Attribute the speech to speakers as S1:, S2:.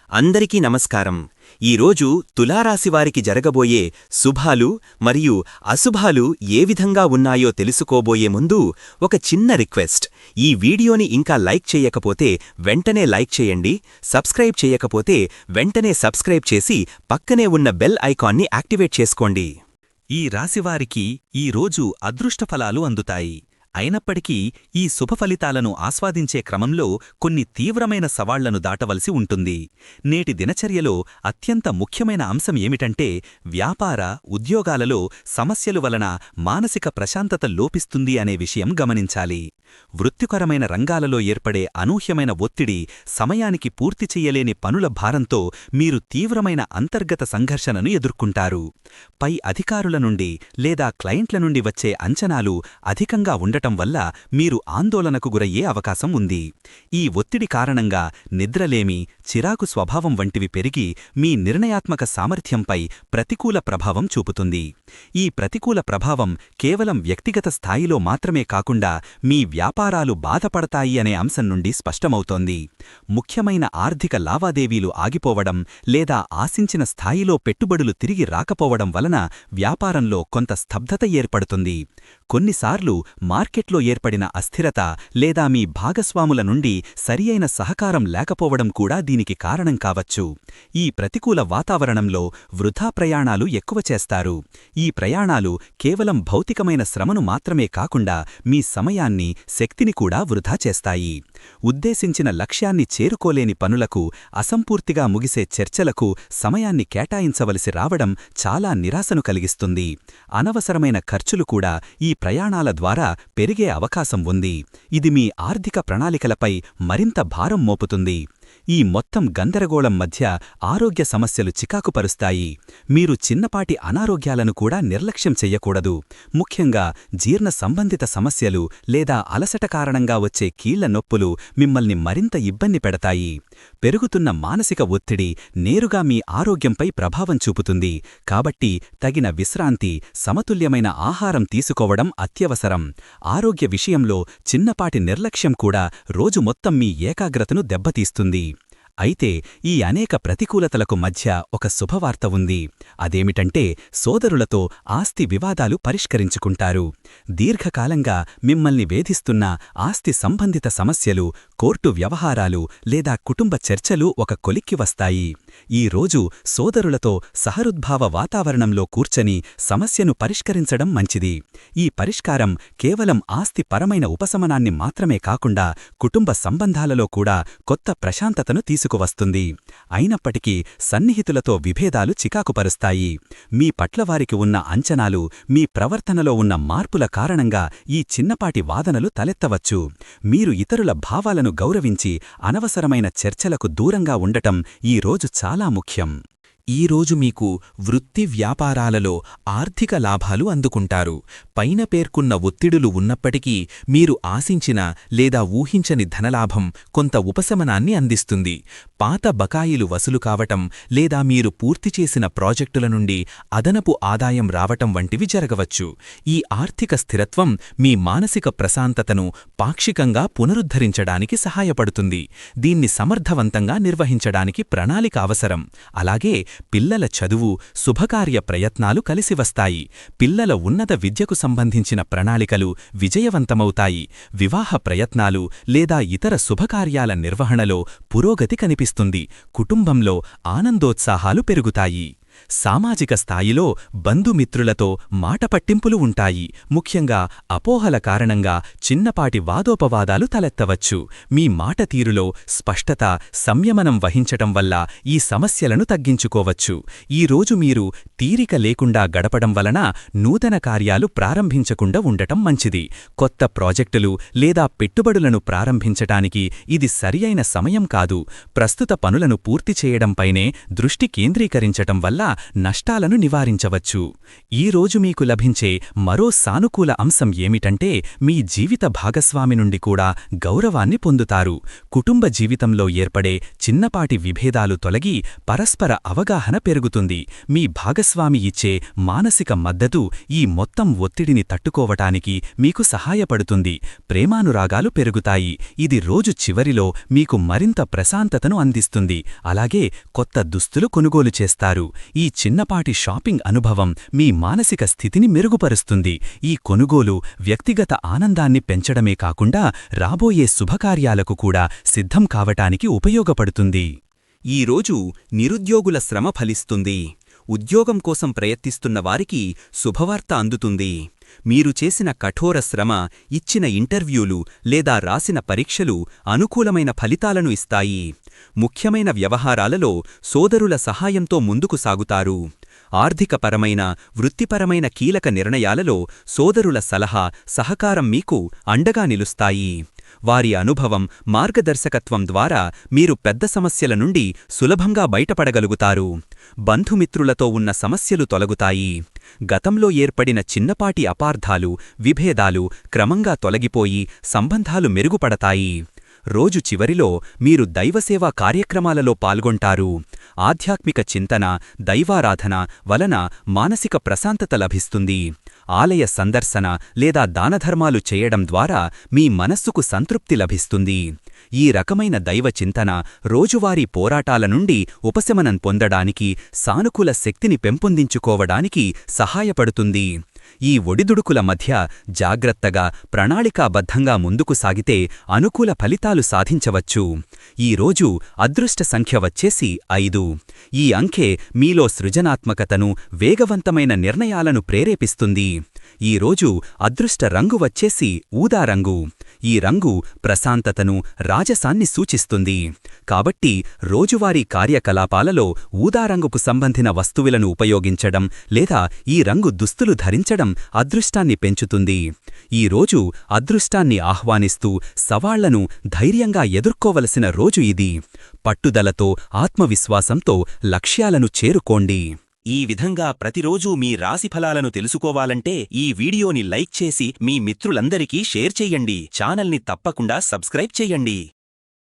S1: అందరికీ నమస్కారం. ఈరోజు తులారాశివారికి జరగబోయే శుభాలు మరియు అశుభాలు ఏ విధంగా ఉన్నాయో తెలుసుకోబోయే ముందు ఒక చిన్న రిక్వెస్ట్. ఈ వీడియోని ఇంకా లైక్ చేయకపోతే వెంటనే లైక్ చేయండి. సబ్స్క్రైబ్ చేయకపోతే వెంటనే సబ్స్క్రైబ్ చేసి పక్కనే ఉన్న బెల్ ఐకాన్ని యాక్టివేట్ చేసుకోండి.
S2: ఈ రాశివారికి ఈరోజు అదృష్టఫలాలు అందుతాయి. అయినప్పటికీ ఈ శుభఫలితాలను ఆస్వాదించే క్రమంలో కొన్ని తీవ్రమైన సవాళ్లను దాటవలసి ఉంటుంది. నేటి దినచర్యలో అత్యంత ముఖ్యమైన అంశం ఏమిటంటే వ్యాపార, ఉద్యోగాలలో సమస్యలు వలన మానసిక ప్రశాంతత లోపిస్తుంది అనే విషయం గమనించాలి. వృత్తికరమైన రంగాలలో ఏర్పడే అనూహ్యమైన ఒత్తిడి, సమయానికి పూర్తి చెయ్యలేని పనుల భారంతో మీరు తీవ్రమైన అంతర్గత సంఘర్షణను ఎదుర్కొంటారు. పై అధికారుల నుండి లేదా క్లయింట్ల నుండి వచ్చే అంచనాలు అధికంగా ఉండటం వల్ల మీరు ఆందోళనకు గురయ్యే అవకాశం ఉంది. ఈ ఒత్తిడి కారణంగా నిద్రలేమి, చిరాకు స్వభావం వంటివి పెరిగి మీ నిర్ణయాత్మక సామర్థ్యంపై ప్రతికూల ప్రభావం చూపుతుంది. ఈ ప్రతికూల ప్రభావం కేవలం వ్యక్తిగత స్థాయిలో మాత్రమే కాకుండా మీ వ్యాపారాలు బాధపడతాయి అనే అంశం నుండి స్పష్టమవుతోంది. ముఖ్యమైన ఆర్థిక లావాదేవీలు ఆగిపోవడం లేదా ఆశించిన స్థాయిలో పెట్టుబడులు తిరిగి రాకపోవడం వలన వ్యాపారంలో కొంత స్తబ్దత ఏర్పడుతుంది. కొన్నిసార్లు మార్కెట్లో ఏర్పడిన అస్థిరత లేదా మీ భాగస్వాముల నుండి సరియైన సహకారం లేకపోవడం కూడా దీనికి కారణం కావచ్చు. ఈ ప్రతికూల వాతావరణంలో వృథా ప్రయాణాలు ఎక్కువ చేస్తారు. ఈ ప్రయాణాలు కేవలం భౌతికమైన శ్రమను మాత్రమే కాకుండా మీ సమయాన్ని, శక్తిని కూడా వృధా చేస్తాయి. ఉద్దేశించిన లక్ష్యాన్ని చేరుకోలేని పనులకు, అసంపూర్తిగా ముగిసే చర్చలకు సమయాన్ని కేటాయించవలసి రావడం చాలా నిరాశను కలిగిస్తుంది. అనవసరమైన ఖర్చులు కూడా ఈ ప్రయాణాల ద్వారా పెరిగే అవకాశం ఉంది. ఇది మీ ఆర్థిక ప్రణాళికలపై మరింత భారం మోపుతుంది. ఈ మొత్తం గందరగోళం మధ్య ఆరోగ్య సమస్యలు చికాకుపరుస్తాయి. మీరు చిన్నపాటి అనారోగ్యాలను కూడా నిర్లక్ష్యం చెయ్యకూడదు. ముఖ్యంగా జీర్ణ సంబంధిత సమస్యలు లేదా అలసట కారణంగా వచ్చే కీళ్ల నొప్పులు మిమ్మల్ని మరింత ఇబ్బంది పెడతాయి. పెరుగుతున్న మానసిక ఒత్తిడి నేరుగా మీ ఆరోగ్యంపై ప్రభావం చూపుతుంది. కాబట్టి తగిన విశ్రాంతి, సమతుల్యమైన ఆహారం తీసుకోవడం అత్యవసరం. ఆరోగ్య విషయంలో చిన్నపాటి నిర్లక్ష్యం కూడా రోజు మొత్తం మీ ఏకాగ్రతను దెబ్బతీస్తుంది. అయితే ఈ అనేక ప్రతికూలతలకు మధ్య ఒక శుభవార్త ఉంది. అదేమిటంటే సోదరులతో ఆస్తి వివాదాలు పరిష్కరించుకుంటారు. దీర్ఘకాలంగా మిమ్మల్ని వేధిస్తున్న ఆస్తి సంబంధిత సమస్యలు, కోర్టు వ్యవహారాలు లేదా కుటుంబ చర్చలు ఒక కొలిక్కి వస్తాయి. ఈ రోజు సోదరులతో సహృద్భావ వాతావరణంలో కూర్చొని సమస్యను పరిష్కరించడం మంచిది. ఈ పరిష్కారం కేవలం ఆస్తి పరమైన ఉపశమనాన్ని మాత్రమే కాకుండా కుటుంబ సంబంధాలలో కూడా కొత్త ప్రశాంతతను తీసుకువస్తుంది. అయినప్పటికీ సన్నిహితులతో విభేదాలు చికాకుపరుస్తాయి. మీ పట్ల వారికి ఉన్న అంచనాలు, మీ ప్రవర్తనలో ఉన్న మార్పుల కారణంగా ఈ చిన్నపాటి వాదనలు తలెత్తవచ్చు. మీరు ఇతరుల భావాలను గౌరవించి అనవసరమైన చర్చలకు దూరంగా ఉండటం ఈ రోజు చాలా ముఖ్యం.
S3: ఈరోజు మీకు వృత్తి, వ్యాపారాలలో ఆర్థిక లాభాలు అందుకుంటారు. పైన పేర్కొన్న ఒత్తిడులు ఉన్నప్పటికీ మీరు ఆశించిన లేదా ఊహించని ధనలాభం కొంత ఉపశమనాన్ని అందిస్తుంది. పాత బకాయిలు వసూలు కావటం లేదా మీరు పూర్తి చేసిన ప్రాజెక్టుల నుండి అదనపు ఆదాయం రావటం వంటివి జరగవచ్చు. ఈ ఆర్థిక స్థిరత్వం మీ మానసిక ప్రశాంతతను పాక్షికంగా పునరుద్ధరించడానికి సహాయపడుతుంది. దీన్ని సమర్థవంతంగా నిర్వహించడానికి ప్రణాళిక అవసరం. అలాగే పిల్లల చదువు, శుభకార్య ప్రయత్నాలు కలిసివస్తాయి. పిల్లల ఉన్నత విద్యకు సంబంధించిన ప్రణాళికలు విజయవంతమవుతాయి. వివాహ ప్రయత్నాలు లేదా ఇతర శుభకార్యాల నిర్వహణలో పురోగతి కనిపిస్తుంది. కుటుంబంలో ఆనందోత్సాహాలు పెరుగుతాయి. సామాజిక స్థాయిలో బంధుమిత్రులతో మాటపట్టింపులు ఉంటాయి. ముఖ్యంగా అపోహల కారణంగా చిన్నపాటి వాదోపవాదాలు తలెత్తవచ్చు. మీ మాట తీరులో స్పష్టత, సంయమనం వహించటం వల్ల ఈ సమస్యలను తగ్గించుకోవచ్చు. ఈరోజు మీరు తీరిక లేకుండా గడపడం వలన నూతన కార్యాలు ప్రారంభించకుండా ఉండటం మంచిది. కొత్త ప్రాజెక్టులు లేదా పెట్టుబడులను ప్రారంభించటానికి ఇది సరియైన సమయం కాదు. ప్రస్తుత పనులను పూర్తి చేయడంపైనే దృష్టి కేంద్రీకరించటం వల్ల నష్టాలను నివారించవచ్చు. ఈరోజు మీకు లభించే మరో సానుకూల అంశం ఏమిటంటే మీ జీవిత భాగస్వామి నుండి కూడా గౌరవాన్ని పొందుతారు. కుటుంబ జీవితంలో ఏర్పడే చిన్నపాటి విభేదాలు తొలగి పరస్పర అవగాహన పెరుగుతుంది. మీ భాగస్వామి ఇచ్చే మానసిక మద్దతు ఈ మొత్తం ఒత్తిడిని తట్టుకోవటానికి మీకు సహాయపడుతుంది. ప్రేమానురాగాలు పెరుగుతాయి. ఇది రోజు చివరిలో మీకు మరింత ప్రశాంతతను అందిస్తుంది. అలాగే కొత్త దుస్తులు కొనుగోలు చేస్తారు. ఈ చిన్నపాటి షాపింగ్ అనుభవం మీ మానసిక స్థితిని మెరుగుపరుస్తుంది. ఈ కొనుగోలు వ్యక్తిగత ఆనందాన్ని పెంచడమే కాకుండా రాబోయే శుభకార్యాలకు కూడా సిద్ధం కావటానికి ఉపయోగపడుతుంది.
S1: ఈరోజు నిరుద్యోగుల శ్రమ ఫలిస్తుంది. ఉద్యోగం కోసం ప్రయత్నిస్తున్న వారికి శుభవార్త అందుతుంది. మీరు చేసిన కఠోర శ్రమ, ఇచ్చిన ఇంటర్వ్యూలు లేదా రాసిన పరీక్షలు అనుకూలమైన ఫలితాలను ఇస్తాయి. ముఖ్యమైన వ్యవహారాలలో సోదరుల సహాయంతో ముందుకు సాగుతారు. ఆర్థికపరమైన, వృత్తిపరమైన కీలక నిర్ణయాలలో సోదరుల సలహా, సహకారం మీకు అండగా నిలుస్తాయి. వారి అనుభవం, మార్గదర్శకత్వం ద్వారా మీరు పెద్ద సమస్యల నుండి సులభంగా బయటపడగలుగుతారు. బంధుమిత్రులతో ఉన్న సమస్యలు తొలగుతాయి. గతంలో ఏర్పడిన చిన్నపాటి అపార్థాలు, విభేదాలు క్రమంగా తొలగిపోయి సంబంధాలు మెరుగుపడతాయి. రోజు చివరిలో మీరు దైవసేవా కార్యక్రమాలలో పాల్గొంటారు. ఆధ్యాత్మిక చింతన, దైవారాధన వలన మానసిక ప్రశాంతత లభిస్తుంది. ఆలయ సందర్శన లేదా దానధర్మాలు చేయడం ద్వారా మీ మనస్సుకు సంతృప్తి లభిస్తుంది. ఈ రకమైన దైవ చింతన రోజువారీ పోరాటాల నుండి ఉపశమనం పొందడానికి, సానుకూల శక్తిని పెంపొందించుకోవడానికి సహాయపడుతుంది. ఈ ఒడిదుడుకుల మధ్య జాగ్రత్తగా, ప్రణాళికాబద్ధంగా ముందుకు సాగితే అనుకూల ఫలితాలు సాధించవచ్చు. ఈరోజు అదృష్ట సంఖ్య వచ్చేసి 5. ఈ అంకె మీలో సృజనాత్మకతను, వేగవంతమైన నిర్ణయాలను ప్రేరేపిస్తుంది. ఈరోజు అదృష్ట రంగు వచ్చేసి ఊదా రంగు. ఈ రంగు ప్రశాంతతను, రాజసాన్ని సూచిస్తుంది. కాబట్టి రోజువారీ కార్యకలాపాలలో ఊదారంగుకు సంబంధిన వస్తువులను ఉపయోగించడం లేదా ఈ రంగు దుస్తులు ధరించడం అదృష్టాన్ని పెంచుతుంది. ఈరోజు అదృష్టాన్ని ఆహ్వానిస్తూ సవాళ్లను ధైర్యంగా ఎదుర్కోవలసిన రోజు ఇది. పట్టుదలతో, ఆత్మవిశ్వాసంతో లక్ష్యాలను చేరుకోండి. ఈ విధంగా ప్రతిరోజూ మీ రాశిఫలాలను తెలుసుకోవాలంటే ఈ వీడియోని లైక్ చేసి మీ మిత్రులందరికీ షేర్ చెయ్యండి. ఛానల్ని తప్పకుండా సబ్స్క్రైబ్ చెయ్యండి.